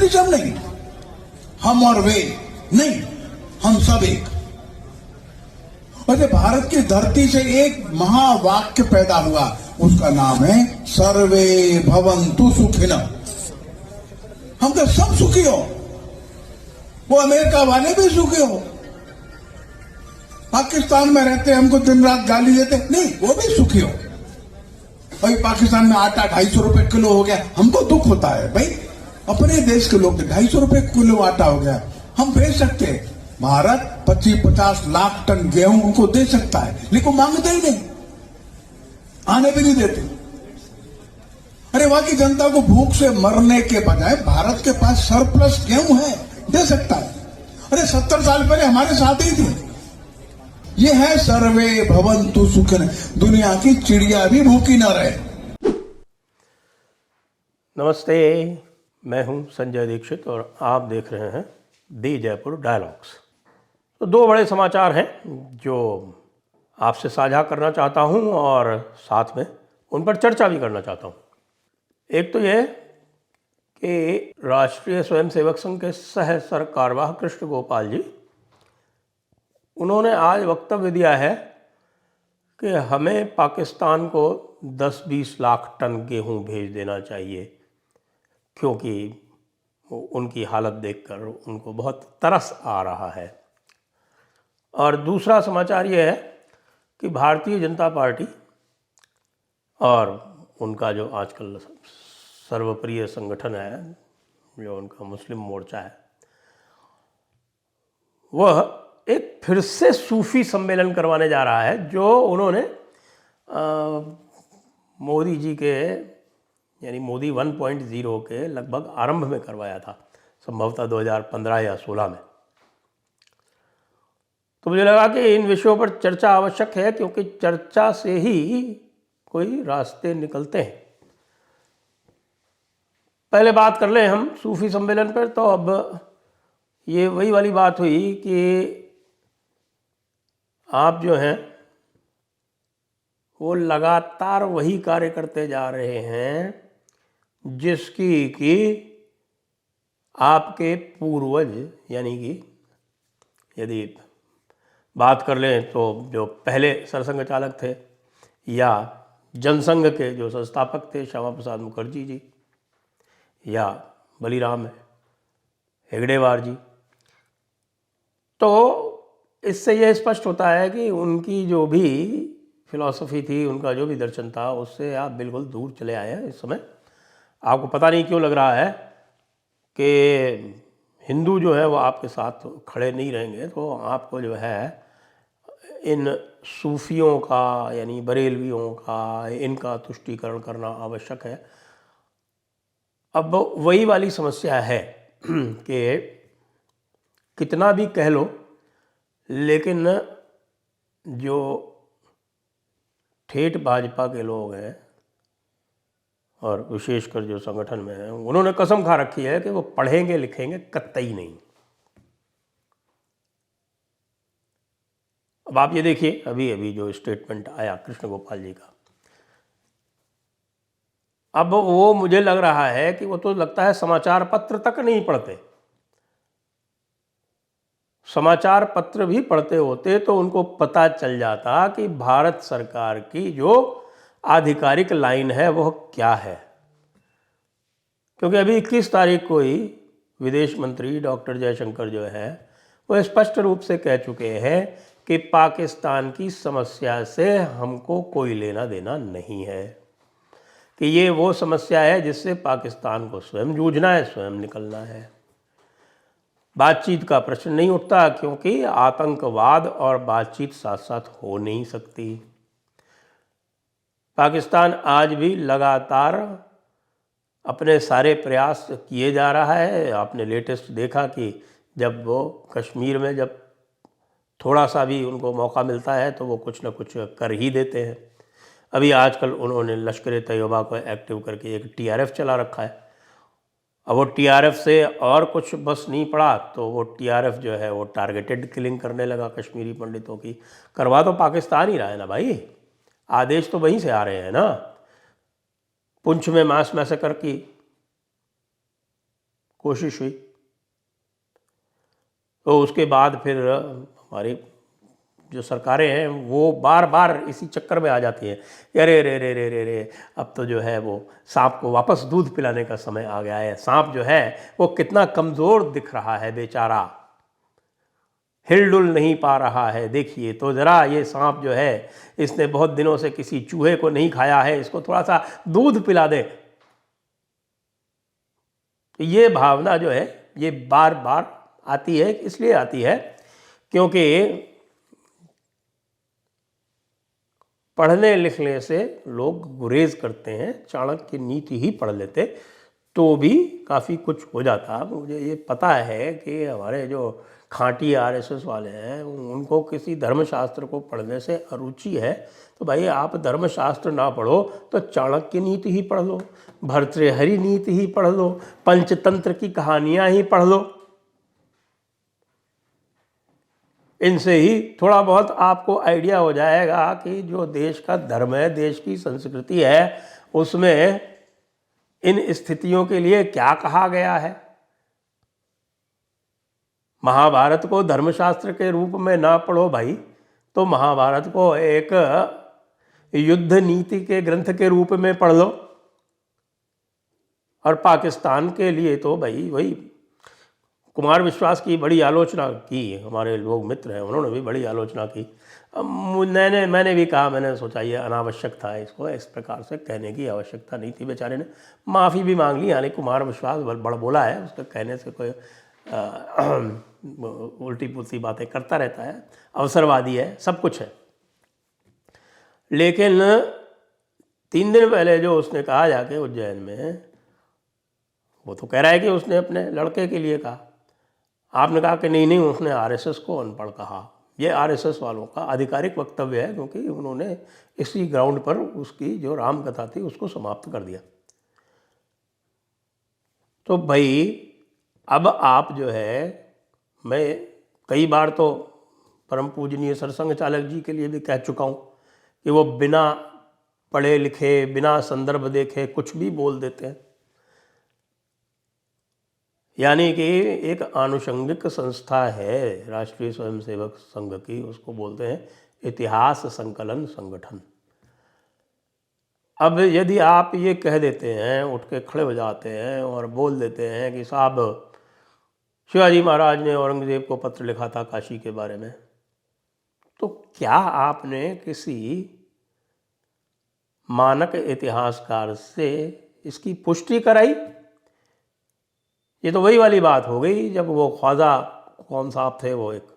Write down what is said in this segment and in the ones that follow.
Favouritism नहीं, हम और वे नहीं, हम सब एक। और भारत की धरती से एक महावाक्य पैदा हुआ, उसका नाम है सर्वे भवन्तु सुखिनः। हम तो सब सुखी हो, वो अमेरिका वाले भी सुखी हो, पाकिस्तान में रहते हमको दिन रात गाली देते नहीं, वो भी सुखी हो। भाई पाकिस्तान में आटा 250 रुपए किलो हो गया, हमको दुख होता है। भाई अपने देश के लोग 250 रुपए किलो आटा हो गया, हम भेज सकते हैं। भारत 25-50 लाख टन गेहूं उनको दे सकता है, लेकिन मांगते ही नहीं, आने भी नहीं देते। अरे वहां की जनता को भूख से मरने के बजाय भारत के पास सरप्लस गेहूं है, दे सकता है। अरे 70 साल पहले हमारे साथ ही थे। ये है सर्वे भवन्तु सुखिनः, दुनिया की चिड़िया भी भूखी न रहे। नमस्ते, मैं हूं संजय दीक्षित और आप देख रहे हैं दी जयपुर डायलॉग्स। तो दो बड़े समाचार हैं जो आपसे साझा करना चाहता हूं और साथ में उन पर चर्चा भी करना चाहता हूं। एक तो यह कि राष्ट्रीय स्वयंसेवक संघ के सह सरकारवाह कृष्ण गोपाल जी, उन्होंने आज वक्तव्य दिया है कि हमें पाकिस्तान को 10-20 लाख टन गेहूं भेज देना चाहिए, क्योंकि उनकी हालत देखकर उनको बहुत तरस आ रहा है। और दूसरा समाचार ये है कि भारतीय जनता पार्टी और उनका जो आजकल सर्वप्रिय संगठन है, जो उनका मुस्लिम मोर्चा है, वह एक फिर से सूफी सम्मेलन करवाने जा रहा है, जो उन्होंने मोदी जी के यानी मोदी 1.0 के लगभग आरंभ में करवाया था, संभवतः 2015 या 16 में। तो मुझे लगा कि इन विषयों पर चर्चा आवश्यक है, क्योंकि चर्चा से ही कोई रास्ते निकलते हैं। पहले बात कर लें हम सूफी सम्मेलन पर। तो अब ये वही वाली बात हुई कि आप जो हैं वो लगातार वही कार्य करते जा रहे हैं जिसकी कि आपके पूर्वज, यानी कि यदि बात कर लें तो जो पहले सरसंघ चालक थे या जनसंघ के जो संस्थापक थे श्यामा प्रसाद मुखर्जी जी या बलीराम हेगड़ेवार जी, तो इससे यह स्पष्ट होता है कि उनकी जो भी फिलॉसफी थी, उनका जो भी दर्शन था, उससे आप बिल्कुल दूर चले आए हैं। इस समय आपको पता नहीं क्यों लग रहा है कि हिंदू जो है वो आपके साथ खड़े नहीं रहेंगे, तो आपको जो है इन सूफियों का यानी बरेलवियों का, इनका तुष्टीकरण करना आवश्यक है। अब वही वाली समस्या है कि कितना भी कह लो, लेकिन जो ठेठ भाजपा के लोग हैं और विशेषकर जो संगठन में हैं, उन्होंने कसम खा रखी है कि वो पढ़ेंगे लिखेंगे कतई नहीं। अब आप ये देखिए, अभी अभी जो स्टेटमेंट आया कृष्ण गोपाल जी का, अब वो मुझे लग रहा है कि वो तो लगता है समाचार पत्र तक नहीं पढ़ते। समाचार पत्र भी पढ़ते होते तो उनको पता चल जाता कि भारत सरकार की जो आधिकारिक लाइन है वह क्या है। क्योंकि अभी 21 तारीख को ही विदेश मंत्री डॉक्टर जयशंकर जो है वो स्पष्ट रूप से कह चुके हैं कि पाकिस्तान की समस्या से हमको कोई लेना देना नहीं है, कि ये वो समस्या है जिससे पाकिस्तान को स्वयं जूझना है, स्वयं निकलना है। बातचीत का प्रश्न नहीं उठता, क्योंकि आतंकवाद और बातचीत साथ साथ हो नहीं सकती। पाकिस्तान आज भी लगातार अपने सारे प्रयास किए जा रहा है। आपने लेटेस्ट देखा कि जब वो कश्मीर में जब थोड़ा सा भी उनको मौका मिलता है तो वो कुछ ना कुछ कर ही देते हैं। अभी आजकल उन्होंने लश्कर-ए-तैयबा को एक्टिव करके एक टीआरएफ चला रखा है। अब वो टीआरएफ से और कुछ बस नहीं पड़ा तो वो टीआरएफ जो है वो टारगेटेड किलिंग करने लगा कश्मीरी पंडितों की। करवा तो पाकिस्तान ही रहा है ना भाई, आदेश तो वहीं से आ रहे हैं ना। पुंछ में मास मैसेकर की कोशिश हुई। तो उसके बाद फिर हमारी जो सरकारें हैं वो बार बार इसी चक्कर में आ जाती हैं कि अरे रे रे रे रे रे, अब तो जो है वो सांप को वापस दूध पिलाने का समय आ गया है। सांप जो है वो कितना कमज़ोर दिख रहा है बेचारा, हिलडुल नहीं पा रहा है, देखिए तो ज़रा ये सांप जो है इसने बहुत दिनों से किसी चूहे को नहीं खाया है, इसको थोड़ा सा दूध पिला दे। ये भावना जो है ये बार बार आती है, इसलिए आती है क्योंकि पढ़ने लिखने से लोग गुरेज करते हैं। चाणक्य की नीति ही पढ़ लेते तो भी काफ़ी कुछ हो जाता। मुझे ये पता है कि हमारे जो खांटी आरएसएस वाले हैं उनको किसी धर्मशास्त्र को पढ़ने से अरुचि है, तो भाई आप धर्मशास्त्र ना पढ़ो तो चाणक्य नीति ही पढ़ लो, भर्तृहरि नीति ही पढ़ लो, पंचतंत्र की कहानियाँ ही पढ़ लो। इनसे ही थोड़ा बहुत आपको आइडिया हो जाएगा कि जो देश का धर्म है, देश की संस्कृति है, उसमें इन स्थितियों के लिए क्या कहा गया है। महाभारत को धर्मशास्त्र के रूप में ना पढ़ो भाई, तो महाभारत को एक युद्ध नीति के ग्रंथ के रूप में पढ़ लो। और पाकिस्तान के लिए तो भाई वही कुमार विश्वास की बड़ी आलोचना की, हमारे लोग मित्र हैं उन्होंने भी बड़ी आलोचना की। मैंने भी कहा, मैंने सोचा ये अनावश्यक था, इसको इस प्रकार से कहने की आवश्यकता नहीं थी। बेचारे ने माफ़ी भी मांग ली, यानी कुमार विश्वास बड़ बोला है, उसके कहने से कोई उल्टी पुल्टी बातें करता रहता है, अवसरवादी है, सब कुछ है। लेकिन 3 दिन पहले जो उसने कहा जाके उज्जैन में, वो तो कह रहा है कि उसने अपने लड़के के लिए कहा। आपने कहा कि नहीं उसने आरएसएस को अनपढ़ कहा। ये आरएसएस वालों का आधिकारिक वक्तव्य है, क्योंकि उन्होंने इसी ग्राउंड पर उसकी जो राम कथा थी उसको समाप्त कर दिया। तो भाई अब आप जो है, मैं कई बार तो परम पूजनीय सरसंघ चालक जी के लिए भी कह चुका हूँ कि वो बिना पढ़े लिखे, बिना संदर्भ देखे कुछ भी बोल देते हैं। यानी कि एक आनुषंगिक संस्था है राष्ट्रीय स्वयंसेवक संघ की, उसको बोलते हैं इतिहास संकलन संगठन। अब यदि आप ये कह देते हैं, उठ के खड़े हो जाते हैं और बोल देते हैं कि साहब शिवाजी महाराज ने औरंगजेब को पत्र लिखा था काशी के बारे में, तो क्या आपने किसी मानक इतिहासकार से इसकी पुष्टि कराई? ये तो वही वाली बात हो गई जब वो ख्वाजा कौन साहब थे, वो एक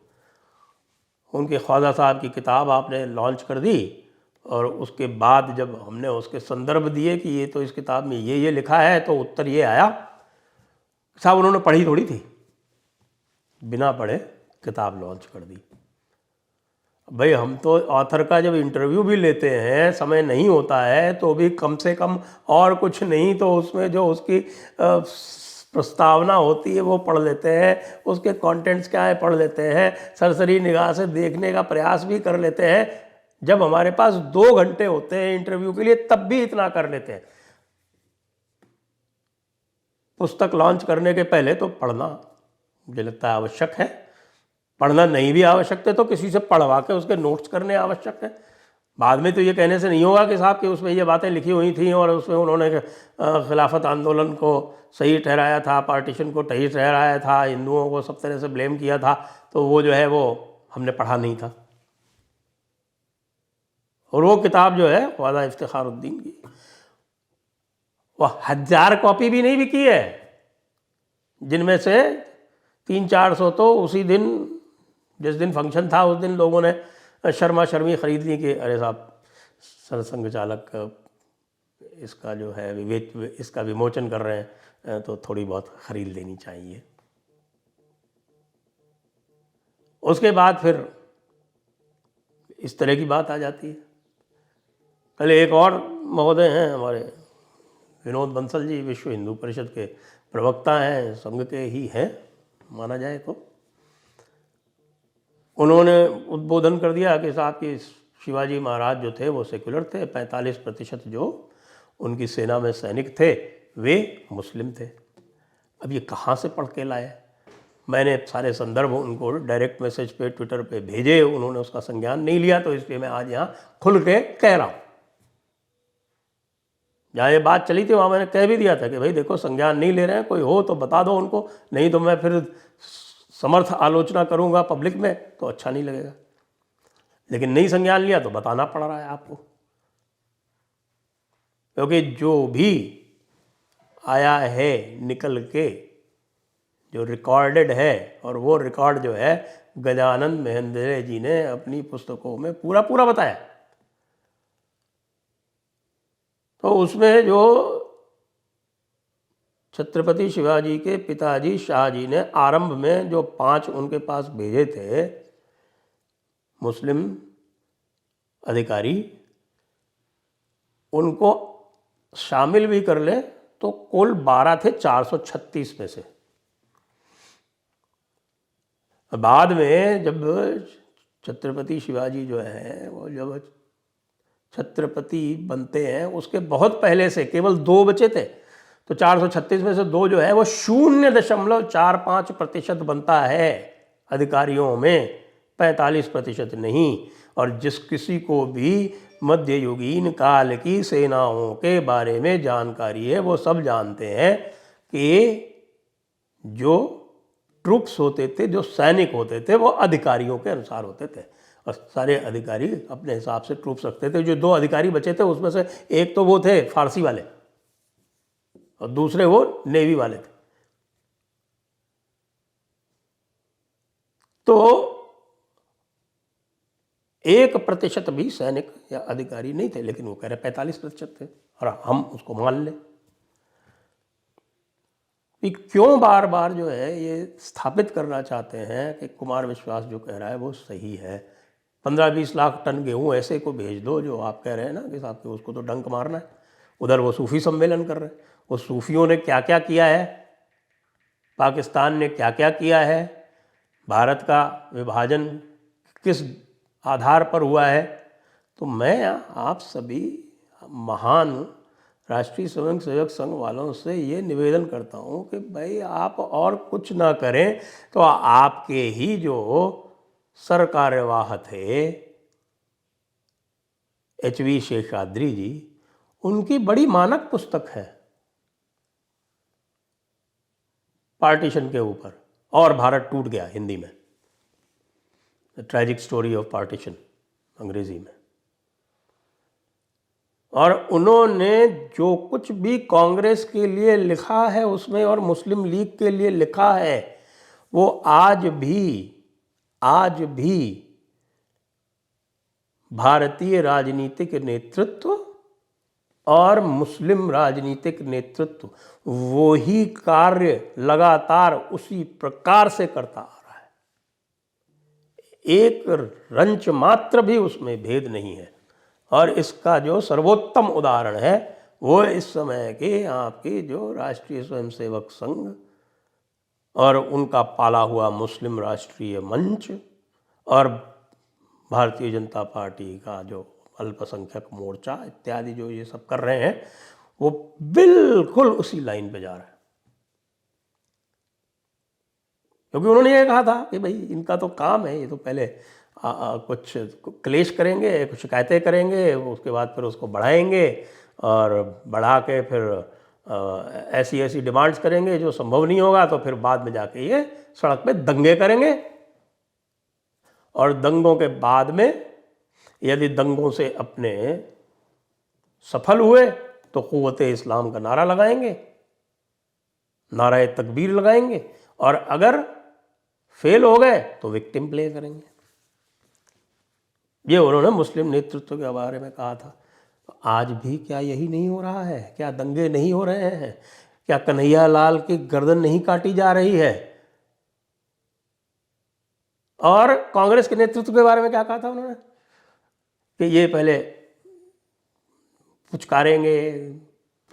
उनके ख्वाजा साहब की किताब आपने लॉन्च कर दी, और उसके बाद जब हमने उसके संदर्भ दिए कि ये तो इस किताब में ये लिखा है, तो उत्तर ये आया साहब उन्होंने पढ़ी थोड़ी थी, बिना पढ़े किताब लॉन्च कर दी। भाई हम तो ऑथर का जब इंटरव्यू भी लेते हैं, समय नहीं होता है तो भी कम से कम और कुछ नहीं तो उसमें जो उसकी प्रस्तावना होती है वो पढ़ लेते हैं, उसके कंटेंट्स क्या है पढ़ लेते हैं, सरसरी निगाह से देखने का प्रयास भी कर लेते हैं। जब हमारे पास 2 घंटे होते हैं इंटरव्यू के लिए तब भी इतना कर लेते हैं। पुस्तक लॉन्च करने के पहले तो पढ़ना मुझे लगता है आवश्यक है। पढ़ना नहीं भी आवश्यक है तो किसी से पढ़वा के उसके नोट्स करने आवश्यक है। बाद में तो ये कहने से नहीं होगा कि साहब कि उसमें ये बातें लिखी हुई थी और उसमें उन्होंने खिलाफत आंदोलन को सही ठहराया था, पार्टीशन को सही ठहराया था, हिंदुओं को सब तरह से ब्लेम किया था, तो वो जो है वो हमने पढ़ा नहीं था। और वो किताब जो है ख्वाजा इफ्तिखारुद्दीन की, वो 1000 कॉपी भी नहीं बिकी है, जिनमें से 300-400 तो उसी दिन जिस दिन फंक्शन था उस दिन लोगों ने शर्मा शर्मी खरीद ली कि अरे साहब सरसंघ चालक इसका जो है इसका विमोचन कर रहे हैं तो थोड़ी बहुत खरीद लेनी चाहिए। उसके बाद फिर इस तरह की बात आ जाती है। कल एक और महोदय हैं हमारे विनोद बंसल जी, विश्व हिंदू परिषद के प्रवक्ता हैं, संघ के ही हैं माना जाए तो, उन्होंने उद्बोधन कर दिया कि साहब कि शिवाजी महाराज जो थे वो सेक्युलर थे, 45% जो उनकी सेना में सैनिक थे वे मुस्लिम थे। अब ये कहाँ से पढ़ के लाए? मैंने सारे संदर्भ उनको डायरेक्ट मैसेज पे ट्विटर पे भेजे, उन्होंने उसका संज्ञान नहीं लिया, तो इसलिए मैं आज यहाँ खुल के कह रहा हूँ। जहाँ ये बात चली थी वहाँ मैंने कह भी दिया था कि भाई देखो, संज्ञान नहीं ले रहे हैं, कोई हो तो बता दो उनको, नहीं तो मैं फिर समर्थ आलोचना करूँगा पब्लिक में तो अच्छा नहीं लगेगा। लेकिन नहीं संज्ञान लिया तो बताना पड़ रहा है आपको, क्योंकि जो भी आया है निकल के, जो रिकॉर्डेड है, और वो रिकॉर्ड जो है गजानंद महेंद्रे जी ने अपनी पुस्तकों में पूरा पूरा बताया। तो उसमें जो छत्रपति शिवाजी के पिताजी शाहजी ने आरंभ में जो 5 उनके पास भेजे थे मुस्लिम अधिकारी, उनको शामिल भी कर ले तो कुल 12 थे 436 में से। बाद में जब छत्रपति शिवाजी जो है वो जब छत्रपति बनते हैं उसके बहुत पहले से केवल 2 बचे थे, तो 436 में से 2 जो है वो 0.45% बनता है अधिकारियों में, 45% नहीं। और जिस किसी को भी मध्ययुगीन काल की सेनाओं के बारे में जानकारी है वो सब जानते हैं कि जो ट्रूप्स होते थे, जो सैनिक होते थे, वो अधिकारियों के अनुसार होते थे, और सारे अधिकारी अपने हिसाब से ट्रूप्स रखते थे। जो 2 अधिकारी बचे थे उसमें से एक तो वो थे फारसी वाले और दूसरे वो नेवी वाले थे। तो 1% भी सैनिक या अधिकारी नहीं थे, लेकिन वो कह रहे 45% थे, और हम उसको मान लें। क्यों बार बार जो है ये स्थापित करना चाहते हैं कि कुमार विश्वास जो कह रहा है वो सही है। 15-20 लाख टन गेहूँ ऐसे को भेज दो, जो आप कह रहे हैं ना कि साहब कि उसको तो डंक मारना है। उधर वो सूफी सम्मेलन कर रहे हैं, वो सूफियों ने क्या क्या किया है, पाकिस्तान ने क्या क्या किया है, भारत का विभाजन किस आधार पर हुआ है। तो मैं आप सभी महान राष्ट्रीय स्वयंसेवक संघ वालों से ये निवेदन करता हूँ कि भाई आप और कुछ ना करें तो आपके ही जो सरकार्यवाह थे HV शेषाद्री जी, उनकी बड़ी मानक पुस्तक है पार्टीशन के ऊपर, और भारत टूट गया हिंदी में, the tragic story of partition अंग्रेजी में। और उन्होंने जो कुछ भी कांग्रेस के लिए लिखा है उसमें और मुस्लिम लीग के लिए लिखा है वो आज भी भारतीय राजनीतिक नेतृत्व और मुस्लिम राजनीतिक नेतृत्व वो ही कार्य लगातार उसी प्रकार से करता आ रहा है। एक रंच मात्र भी उसमें भेद नहीं है। और इसका जो सर्वोत्तम उदाहरण है वो इस समय के आपके जो राष्ट्रीय स्वयंसेवक संघ और उनका पाला हुआ मुस्लिम राष्ट्रीय मंच और भारतीय जनता पार्टी का जो अल्पसंख्यक मोर्चा इत्यादि जो ये सब कर रहे हैं, वो बिल्कुल उसी लाइन पे जा रहा है। क्योंकि उन्होंने ये कहा था कि भाई इनका तो काम है, ये तो पहले कुछ क्लेश करेंगे, कुछ शिकायतें करेंगे, उसके बाद फिर उसको बढ़ाएंगे और बढ़ा के फिर ऐसी ऐसी डिमांड्स करेंगे जो संभव नहीं होगा, तो फिर बाद में जाके ये सड़क पे दंगे करेंगे। और दंगों के बाद में यदि दंगों से अपने सफल हुए तो क़ुव्वते इस्लाम का नारा लगाएंगे, नारा तकबीर लगाएंगे, और अगर फेल हो गए तो विक्टिम प्ले करेंगे। ये उन्होंने मुस्लिम नेतृत्व के बारे में कहा था। आज भी क्या यही नहीं हो रहा है? क्या दंगे नहीं हो रहे हैं? क्या कन्हैया लाल की गर्दन नहीं काटी जा रही है? और कांग्रेस के नेतृत्व के बारे में क्या कहा था उन्होंने कि ये पहले पुचकारेंगे,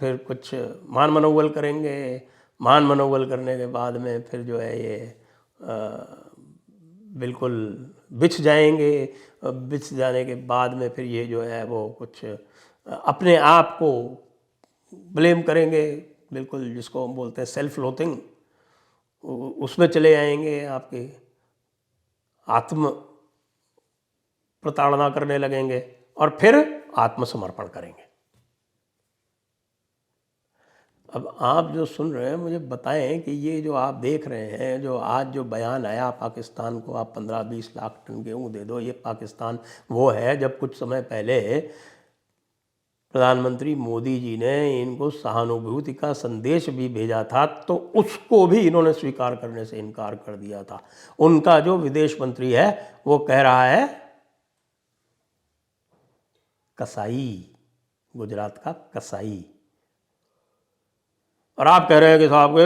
फिर कुछ मान मनोवल करेंगे, मान मनोवल करने के बाद में फिर जो है ये बिल्कुल बिछ जाएंगे, बिछ जाने के बाद में फिर ये जो है वो कुछ अपने आप को ब्लेम करेंगे, बिल्कुल जिसको हम बोलते हैं सेल्फ लोथिंग, उसमें चले जाएंगे, आपके आत्म प्रताड़ना करने लगेंगे और फिर आत्मसमर्पण करेंगे। अब आप जो सुन रहे हैं मुझे बताएं कि ये जो आप देख रहे हैं, जो आज जो बयान आया पाकिस्तान को आप 15-20 लाख टन गेहूँ दे दो, ये पाकिस्तान वो है जब कुछ समय पहले प्रधानमंत्री मोदी जी ने इनको सहानुभूति का संदेश भी भेजा था तो उसको भी इन्होंने स्वीकार करने से इनकार कर दिया था। उनका जो विदेश मंत्री है वो कह रहा है कसाई, गुजरात का कसाई, और आप कह रहे हैं कि साहब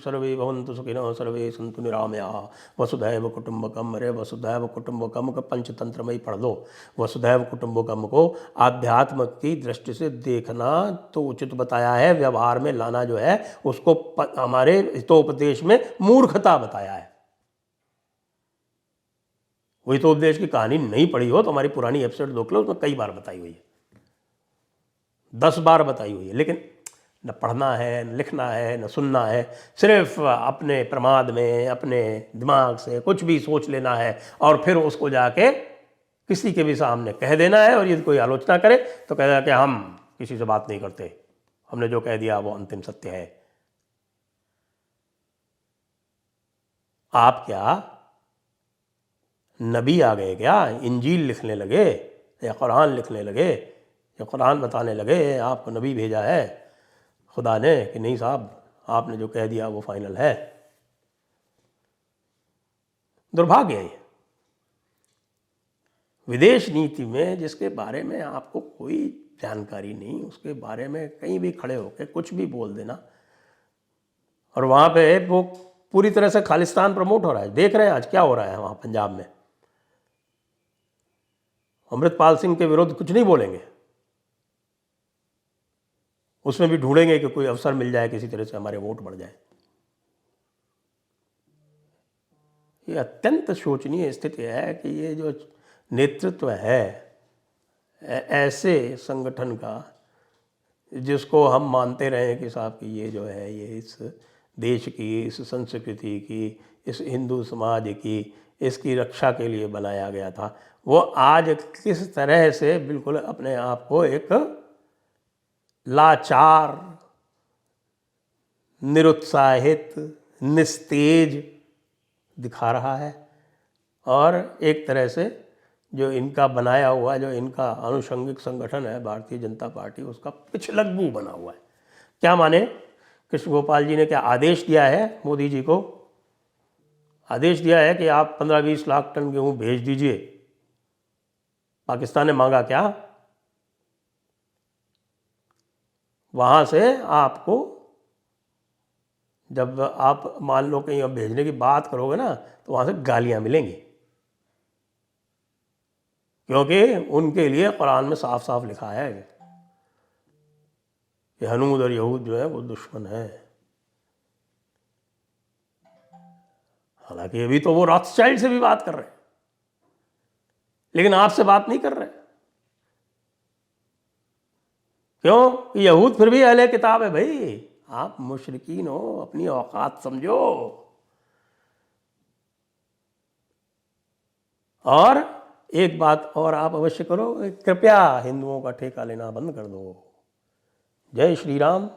सर्वे भवन्तु सुखिनः सर्वे सन्तु निरामयाः वसुधैव कुटुम्बकम। अरे वसुधैव कुटुम्बकम का पंचतंत्र में ही पढ़ लो। वसुधैव कुटुम्बकम को आध्यात्म की दृष्टि से देखना तो उचित बताया है, व्यवहार में लाना जो है उसको हमारे हितोपदेश में मूर्खता बताया है। वो हितोपदेश की कहानी नहीं पढ़ी हो तो हमारी पुरानी एपिसोड देख लो, उसमें कई बार बताई हुई है, 10 बार बताई हुई है। लेकिन न पढ़ना है, न लिखना है, न सुनना है, सिर्फ अपने प्रमाद में अपने दिमाग से कुछ भी सोच लेना है और फिर उसको जाके किसी के भी सामने कह देना है। और यदि कोई आलोचना करे तो कह देना कि हम किसी से बात नहीं करते, हमने जो कह दिया वो अंतिम सत्य है। आप क्या नबी आ गए क्या? इंजील लिखने लगे या कुरान लिखने लगे या कुरान बताने लगे आपको नबी भेजा है खुदा ने कि नहीं साहब आपने जो कह दिया वो फाइनल है? दुर्भाग्य है। विदेश नीति में जिसके बारे में आपको कोई जानकारी नहीं, उसके बारे में कहीं भी खड़े होकर कुछ भी बोल देना, और वहाँ पे वो पूरी तरह से खालिस्तान प्रमोट हो रहा है। देख रहे हैं आज क्या हो रहा है वहाँ पंजाब में। अमृतपाल सिंह के विरुद्ध कुछ नहीं बोलेंगे, उसमें भी ढूंढेंगे कि कोई अवसर मिल जाए, किसी तरह से हमारे वोट बढ़ जाए। ये अत्यंत शोचनीय स्थिति है कि ये जो नेतृत्व है ऐसे संगठन का जिसको हम मानते रहे कि साहब कि ये जो है ये इस देश की, इस संस्कृति की, इस हिंदू समाज की, इसकी रक्षा के लिए बनाया गया था, वो आज किस तरह से बिल्कुल अपने आप को एक लाचार, निरुत्साहित, निस्तेज दिखा रहा है। और एक तरह से जो इनका बनाया हुआ, जो इनका आनुषंगिक संगठन है भारतीय जनता पार्टी, उसका पिछलग्गू बना हुआ है। क्या माने, कृष्ण गोपाल जी ने क्या आदेश दिया है मोदी जी को? आदेश दिया है कि आप 15-20 लाख टन गेहूँ भेज दीजिए। पाकिस्तान ने मांगा क्या? वहाँ से आपको जब आप मान लो कहीं भेजने की बात करोगे ना तो वहाँ से गालियाँ मिलेंगी, क्योंकि उनके लिए कुरान में साफ साफ लिखा है कि हनूद और यहूद जो है वो दुश्मन है। हालांकि अभी तो वो रॉथस्चाइल्ड से भी बात कर रहे हैं, लेकिन आपसे बात नहीं कर रहे। क्यों? यहूद फिर भी अहले किताब है भाई। आप मुशरिकीन हो, अपनी औकात समझो। और एक बात और आप अवश्य करो, कृपया हिंदुओं का ठेका लेना बंद कर दो। जय श्री राम।